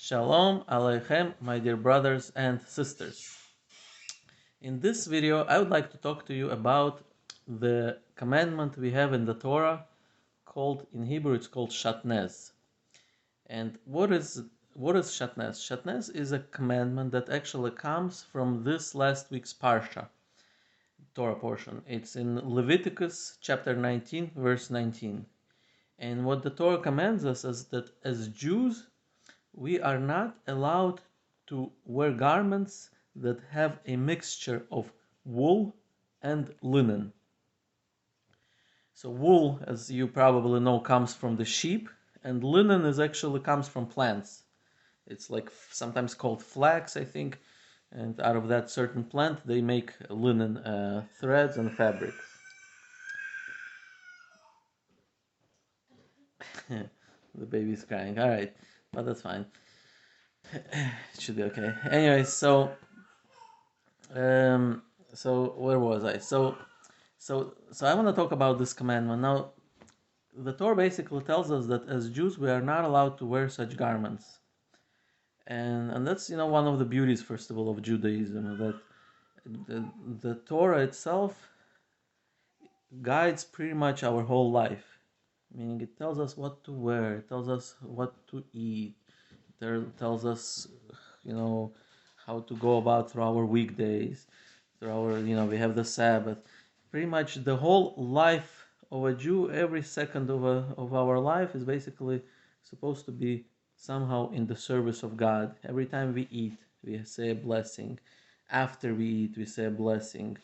Shalom Aleichem, my dear brothers and sisters. In this video, I would like to talk to you about the commandment we have in the Torah called, in Hebrew, it's called Shatnez. And what is Shatnez? Shatnez is a commandment that actually comes from this last week's Parsha, Torah portion. It's in Leviticus chapter 19, verse 19. And what the Torah commands us is that as Jews, we are not allowed to wear garments that have a mixture of wool and linen. So wool, as you probably know, comes from the sheep, and linen is actually comes from plants. It's like sometimes called flax, I think, and out of that certain plant they make linen threads and fabrics. The baby's crying. All right, but that's fine. It should be okay. Anyway, um, so where was I? So I want to talk about this commandment. Now, the Torah basically tells us that as Jews we are not allowed to wear such garments, and that's one of the beauties, first of all, of Judaism, that the Torah itself guides pretty much our whole life. Meaning, it tells us what to wear, it tells us what to eat, it tells us, how to go about through our weekdays, through our, we have the Sabbath. Pretty much the whole life of a Jew, every second of our life is basically supposed to be somehow in the service of God. Every time we eat, we say a blessing. After we eat, we say a blessing.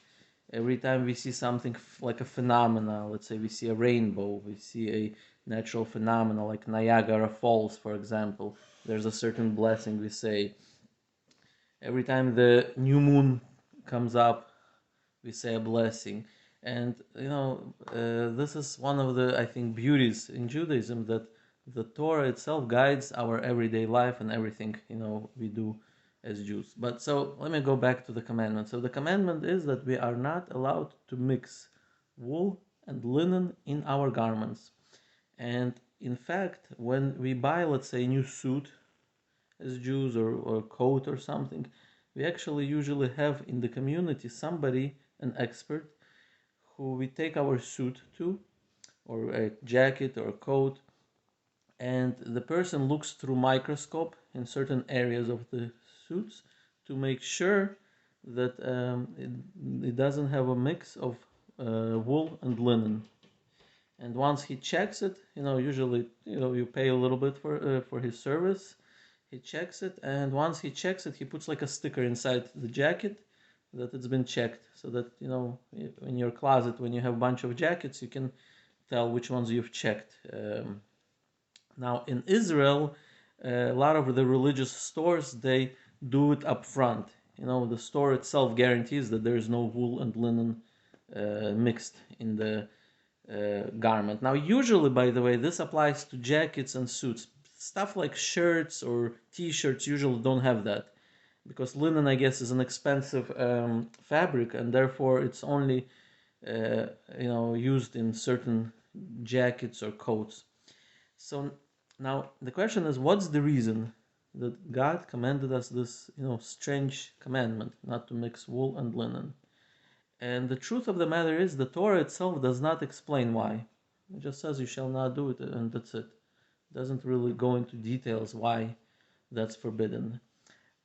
Every time we see something like a phenomena, let's say we see a rainbow, we see a natural phenomena like Niagara Falls, for example, there's a certain blessing we say. Every time the new moon comes up, we say a blessing. And this is one of the, I think, beauties in Judaism, that the Torah itself guides our everyday life and everything we do as Jews. But so let me go back to the commandment. So the commandment is that we are not allowed to mix wool and linen in our garments. And in fact, when we buy, let's say, a new suit as Jews, or coat or something, we actually usually have in the community somebody, an expert, who we take our suit to, or a jacket or a coat, and the person looks through microscope in certain areas of the suits to make sure that it doesn't have a mix of wool and linen. And once he checks it, usually you pay a little bit for his service. He checks it, and once he checks it, he puts like a sticker inside the jacket that it's been checked, so that in your closet, when you have a bunch of jackets, you can tell which ones you've checked. Now in Israel, a lot of the religious stores, they do it up front. The store itself guarantees that there is no wool and linen mixed in the garment. Now usually, by the way, this applies to jackets and suits. Stuff like shirts or t-shirts usually don't have that, because linen, I guess, is an expensive fabric, and therefore it's only used in certain jackets or coats. So now the question is, what's the reason that God commanded us this strange commandment not to mix wool and linen? And the truth of the matter is, the Torah itself does not explain why. It just says you shall not do it, and that's it. It doesn't really go into details why that's forbidden.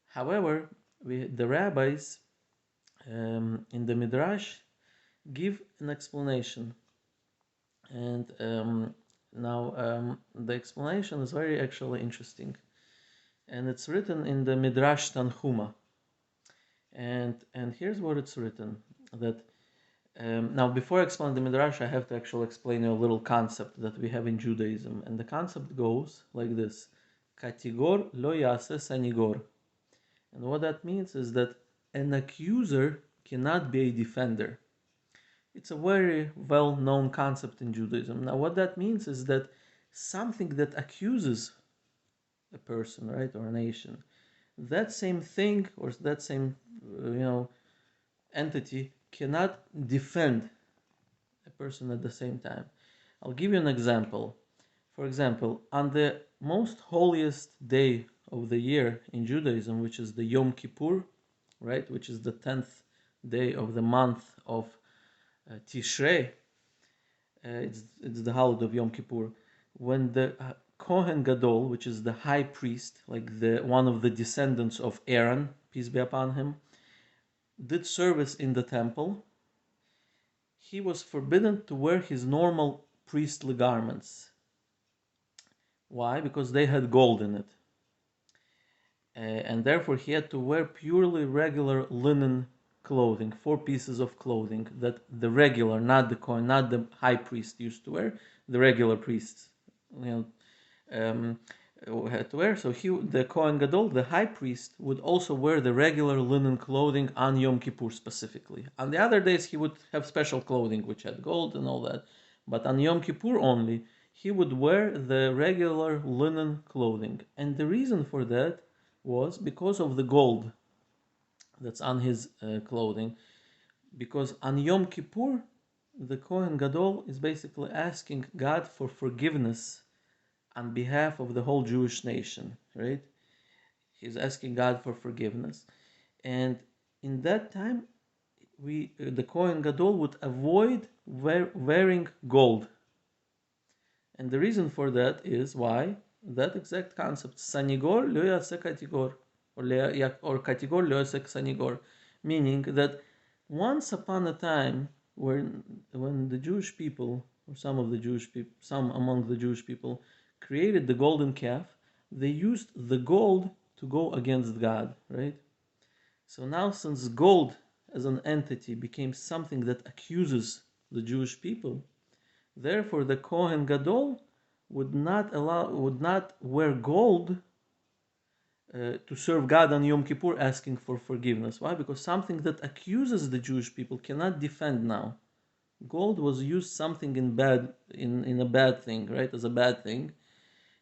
However, the rabbis in the Midrash give an explanation. And now the explanation is very actually interesting. And it's written in the Midrash Tanhuma. And here's what it's written. That now, before I explain the Midrash, I have to actually explain a little concept that we have in Judaism. And the concept goes like this: Katigor lo yase sanigor. And what that means is that an accuser cannot be a defender. It's a very well-known concept in Judaism. Now, what that means is that something that accuses a person, right, or a nation, that same thing or that same, entity cannot defend a person at the same time. I'll give you an example. For example, on the most holiest day of the year in Judaism, which is the Yom Kippur, right, which is the 10th day of the month of Tishrei. It's the holiday of Yom Kippur. When the Kohen Gadol, which is the high priest, like the one of the descendants of Aaron, peace be upon him, did service in the temple, he was forbidden to wear his normal priestly garments. Why? Because they had gold in it. And therefore he had to wear purely regular linen clothing, 4 pieces of clothing that the regular, not the Kohen, not the high priest used to wear, the regular priests, um, had to wear. So the Kohen Gadol, the high priest, would also wear the regular linen clothing on Yom Kippur specifically. On the other days, he would have special clothing which had gold and all that, but on Yom Kippur only, he would wear the regular linen clothing. And the reason for that was because of the gold that's on his clothing. Because on Yom Kippur, the Kohen Gadol is basically asking God for forgiveness on behalf of the whole Jewish nation, right? He's asking God for forgiveness. And in that time, the Kohen Gadol would avoid wearing gold. And the reason for that is why? That exact concept, Sanigor lo yaseh katigor, or katigor lo yaseh sanigor, meaning that once upon a time, when the Jewish people, or some among the Jewish people, created the golden calf, they used the gold to go against God, right? So now, since gold as an entity became something that accuses the Jewish people, therefore, the Kohen Gadol would not wear gold to serve God on Yom Kippur, asking for forgiveness. Why? Because something that accuses the Jewish people cannot defend now. Gold was used something in a bad thing, right? As a bad thing,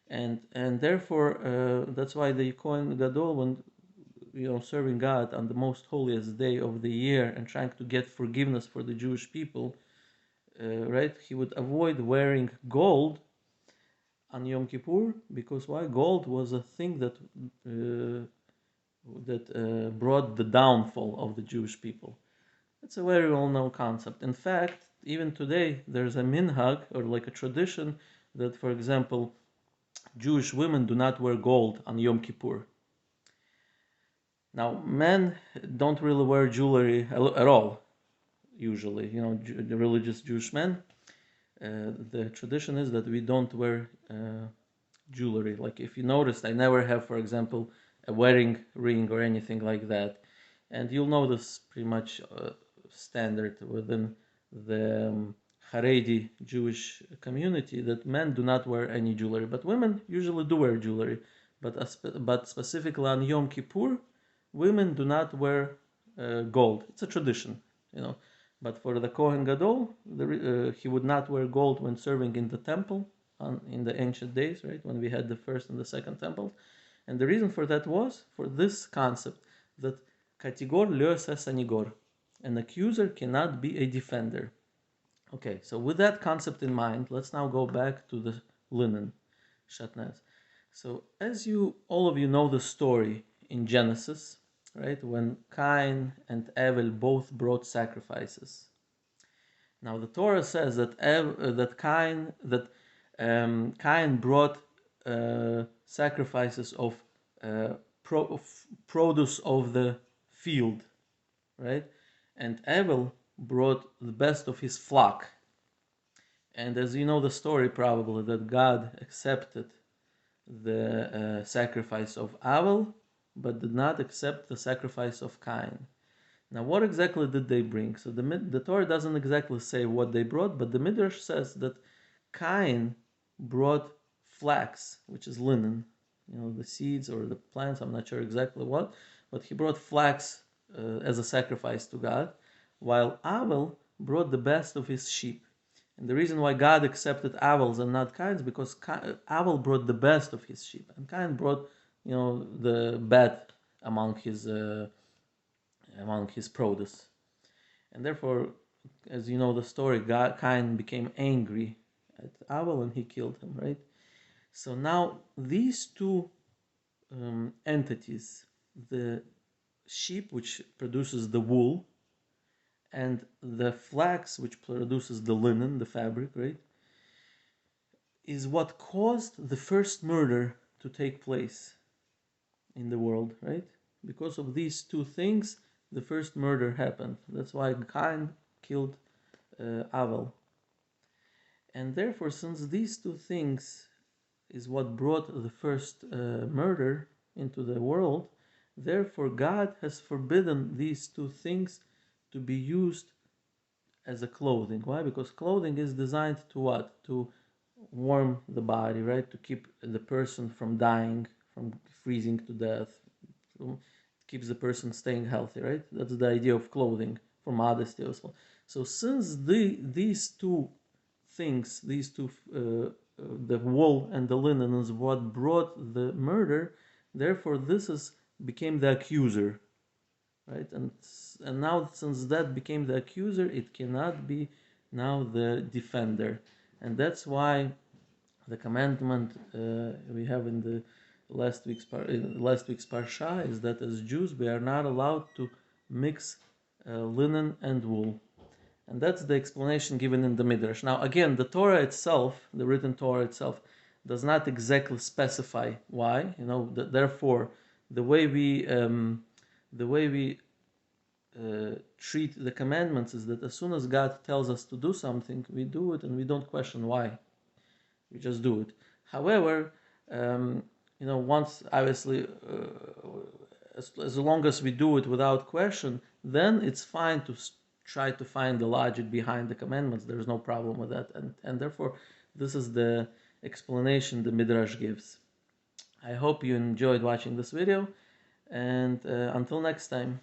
and therefore that's why the Kohen Gadol, when serving God on the most holiest day of the year and trying to get forgiveness for the Jewish people, right? He would avoid wearing gold on Yom Kippur, because why? Gold was a thing that brought the downfall of the Jewish people. It's a very well-known concept. In fact, even today, there's a minhag, or like a tradition, that, for example, Jewish women do not wear gold on Yom Kippur. Now, men don't really wear jewelry at all, usually. The religious Jewish men. The tradition is that we don't wear jewelry. Like, if you noticed, I never have, for example, a wedding ring or anything like that. And you'll notice pretty much standard within the Haredi Jewish community that men do not wear any jewelry, but women usually do wear jewelry. But specifically on Yom Kippur, women do not wear gold. It's a tradition, But for the Kohen Gadol, he would not wear gold when serving in the temple in the ancient days, right? When we had the first and the second temple. And the reason for that was for this concept that katigor lo yaseh sanigor, an accuser cannot be a defender. Okay, so with that concept in mind, let's now go back to the linen, Shatnez. So as all of you know the story in Genesis, right, when Cain and Abel both brought sacrifices. Now the Torah says that Cain brought sacrifices of produce of the field, right, and Abel brought the best of his flock. And as you know the story probably, that God accepted the sacrifice of Abel, but did not accept the sacrifice of Cain. Now, what exactly did they bring? So the Torah doesn't exactly say what they brought, but the Midrash says that Cain brought flax, which is linen, the seeds or the plants, I'm not sure exactly what, but he brought flax as a sacrifice to God, while Abel brought the best of his sheep. And the reason why God accepted Abel's and not Cain's, because Abel brought the best of his sheep, and Cain brought, the bad among his produce. And therefore, as you know the story, Cain became angry at Abel and he killed him, right? So now these two entities: the sheep, which produces the wool, and the flax, which produces the linen, the fabric, right, is what caused the first murder to take place in the world, right? Because of these two things, the first murder happened. That's why Cain killed Abel. And therefore, since these two things is what brought the first murder into the world, therefore God has forbidden these two things to be used as a clothing. Why? Because clothing is designed to what? To warm the body, right? To keep the person from dying, from freezing to death. It keeps the person staying healthy, right? That's the idea of clothing, for modesty as well. So since these two things, these two, the wool and the linen, is what brought the murder, therefore this is became the accuser, right? And now since that became the accuser, it cannot be now the defender, and that's why the commandment we have in the last week's parsha is that as Jews we are not allowed to mix linen and wool, and that's the explanation given in the Midrash. Now again, the Torah itself, the written Torah itself, does not exactly specify why. Therefore, the way we treat the commandments is that as soon as God tells us to do something, we do it and we don't question why. We just do it. However, once obviously, as long as we do it without question, then it's fine to try to find the logic behind the commandments. There's no problem with that, and therefore, this is the explanation the Midrash gives. I hope you enjoyed watching this video, and until next time.